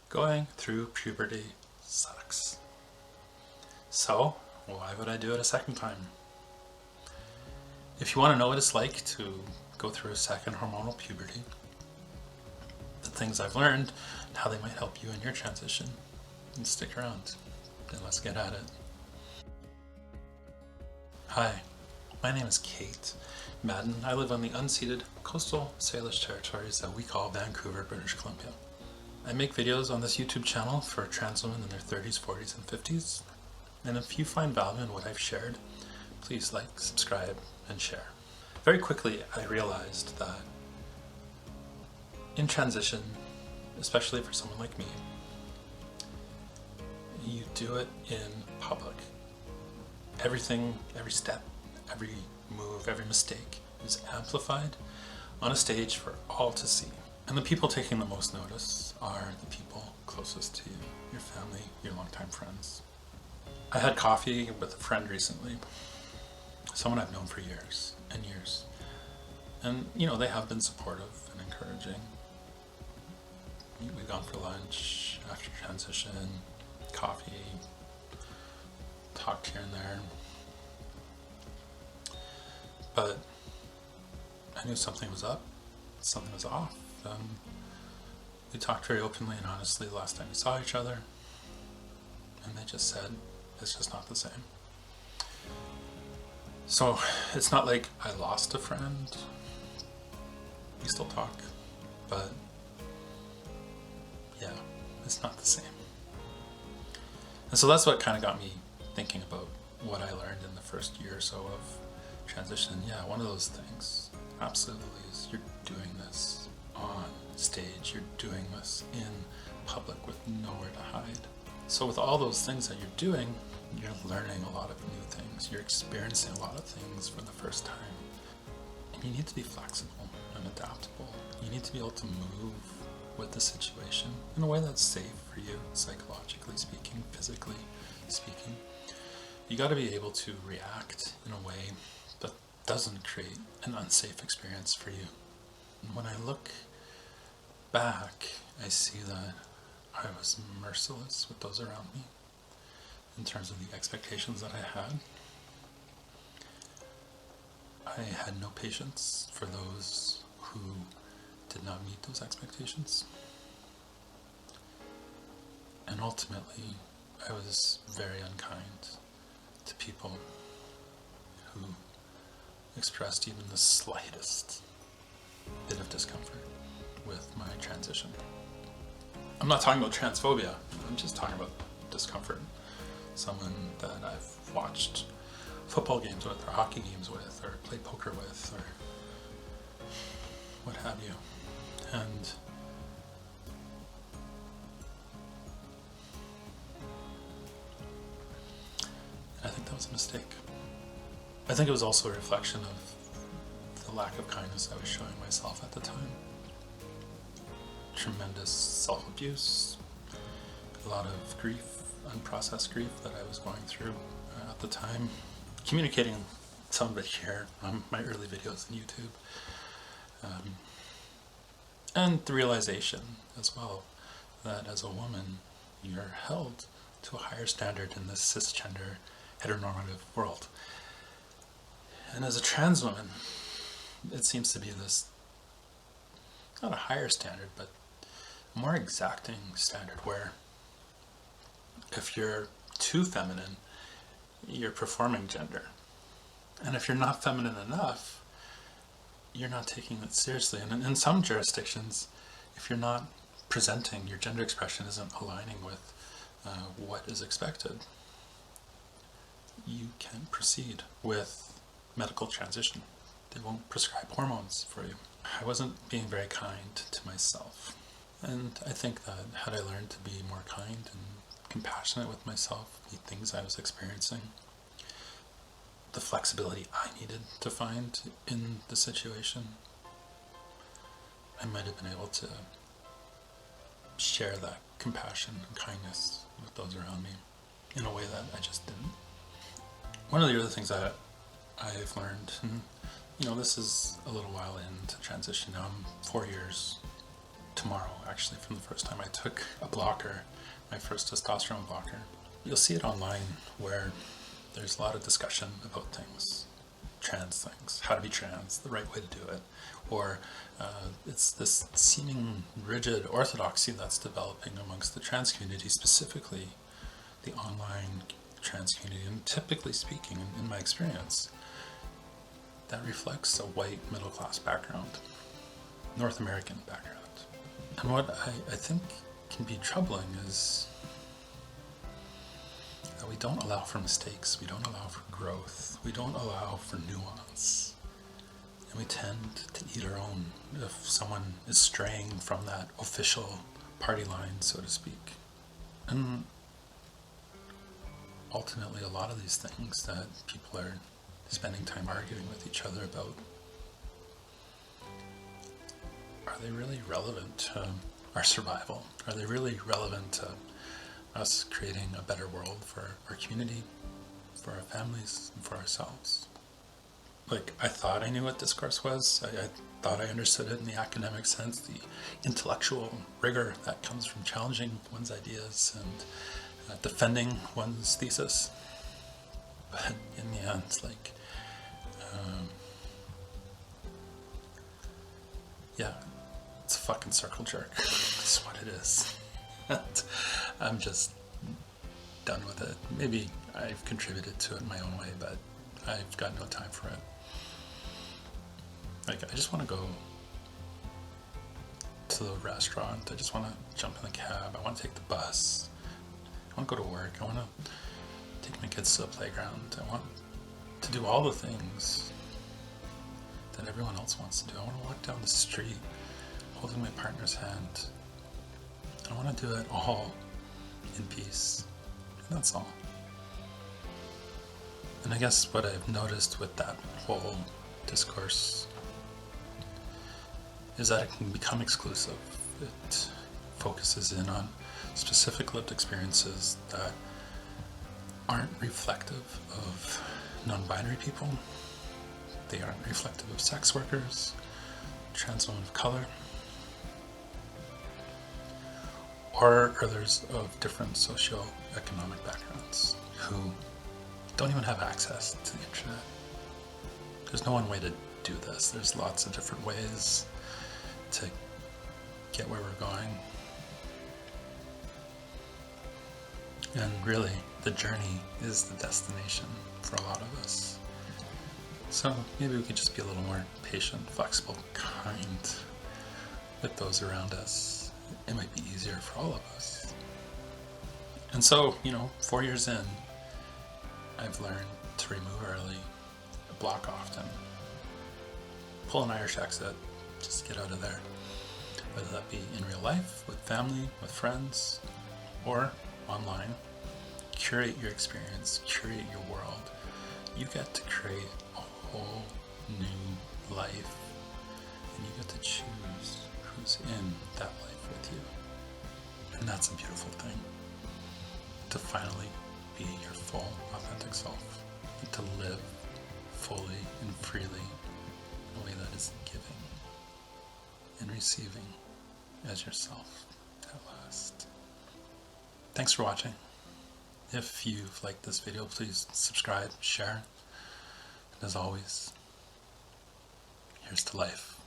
Going through puberty sucks. So, why would I do it a second time? If you want to know what it's like to go through a second hormonal puberty, the things I've learned, and how they might help you in your transition, then stick around and let's get at it. Hi, my name is Kate Madden. I live on the unceded coastal Salish territories that we call Vancouver, British Columbia. I make videos on this YouTube channel for trans women in their 30s, 40s, and 50s. And if you find value in what I've shared, please like, subscribe, and share. Very quickly, I realized that in transition, especially for someone like me, you do it in public. Everything, every step, every move, every mistake is amplified on a stage for all to see. And the people taking the most notice are the people closest to you, your family, your longtime friends. I had coffee with a friend recently, someone I've known for years and years. And, they have been supportive and encouraging. We've gone for lunch after transition, coffee, talked here and there. But I knew something was up, something was off. We talked very openly and honestly the last time we saw each other, and they just said, it's just not the same. So it's not like I lost a friend. We still talk, but yeah, it's not the same. And so that's what kind of got me thinking about what I learned in the first year or so of transition. Yeah, one of those things absolutely is you're doing this on stage, you're doing this in public with nowhere to hide. So with all those things that you're doing, you're learning a lot of new things, you're experiencing a lot of things for the first time. And you need to be flexible and adaptable. You need to be able to move with the situation in a way that's safe for you, psychologically speaking, physically speaking. You got to be able to react in a way that doesn't create an unsafe experience for you. And when I look back, I see that I was merciless with those around me in terms of the expectations that I had. I had no patience for those who did not meet those expectations. And ultimately, I was very unkind to people who expressed even the slightest bit of discomfort with my transition. I'm not talking about transphobia, I'm just talking about discomfort. Someone that I've watched football games with, or hockey games with, or played poker with, or what have you. And I think that was a mistake. I think it was also a reflection of the lack of kindness I was showing myself at the time. Tremendous self-abuse, a lot of grief, unprocessed grief that I was going through at the time. Communicating some of it here on my early videos on YouTube. And the realization as well that as a woman, you're held to a higher standard in this cisgender, heteronormative world. And as a trans woman, it seems to be this, not a higher standard, but a more exacting standard where if you're too feminine, you're performing gender. And if you're not feminine enough, you're not taking it seriously. And in some jurisdictions, if you're not presenting, your gender expression isn't aligning with what is expected, you can't proceed with medical transition. They won't prescribe hormones for you. I wasn't being very kind to myself. And I think that had I learned to be more kind and compassionate with myself, the things I was experiencing, the flexibility I needed to find in the situation, I might have been able to share that compassion and kindness with those around me in a way that I just didn't. One of the other things that I've learned, and this is a little while into transition now, I'm 4 years tomorrow actually, from the first time I took a blocker, my first testosterone blocker. You'll see it online where there's a lot of discussion about things, trans things, how to be trans, the right way to do it, or it's this seeming rigid orthodoxy that's developing amongst the trans community, specifically the online trans community, and typically speaking, in my experience, that reflects a white middle-class background, North American background. And what I think can be troubling is that we don't allow for mistakes, we don't allow for growth, we don't allow for nuance, and we tend to eat our own if someone is straying from that official party line, so to speak. And ultimately, a lot of these things that people are spending time arguing with each other about, are they really relevant to our survival? Are they really relevant to us creating a better world for our community, for our families, and for ourselves? Like, I thought I knew what discourse was. I thought I understood it in the academic sense, the intellectual rigor that comes from challenging one's ideas and defending one's thesis. But in the end, like, yeah, it's a fucking circle jerk. That's what it is. And I'm just done with it. Maybe I've contributed to it in my own way, but I've got no time for it. Like, I just want to go to the restaurant. I just want to jump in the cab. I want to take the bus. I want to go to work. I want to take my kids to the playground. I want to do all the things that everyone else wants to do. I want to walk down the street holding my partner's hand. I want to do it all in peace. And that's all. And I guess what I've noticed with that whole discourse is that it can become exclusive. It focuses in on specific lived experiences that aren't reflective of non-binary people. They aren't reflective of sex workers, trans women of color, or others of different socio-economic backgrounds who don't even have access to the internet. There's no one way to do this. There's lots of different ways to get where we're going. And really, the journey is the destination for a lot of us. So maybe we could just be a little more patient, flexible, kind with those around us. It might be easier for all of us. And so, 4 years in, I've learned to remove early, block often, pull an Irish exit, just get out of there. Whether that be in real life, with family, with friends, or online. Curate your experience, curate your world. You get to create a whole new life, and you get to choose who's in that life with you. And that's a beautiful thing, to finally be your full, authentic self, and to live fully and freely in a way that is giving and receiving as yourself at last. Thanks for watching. If you've liked this video, please subscribe, share, and as always, here's to life.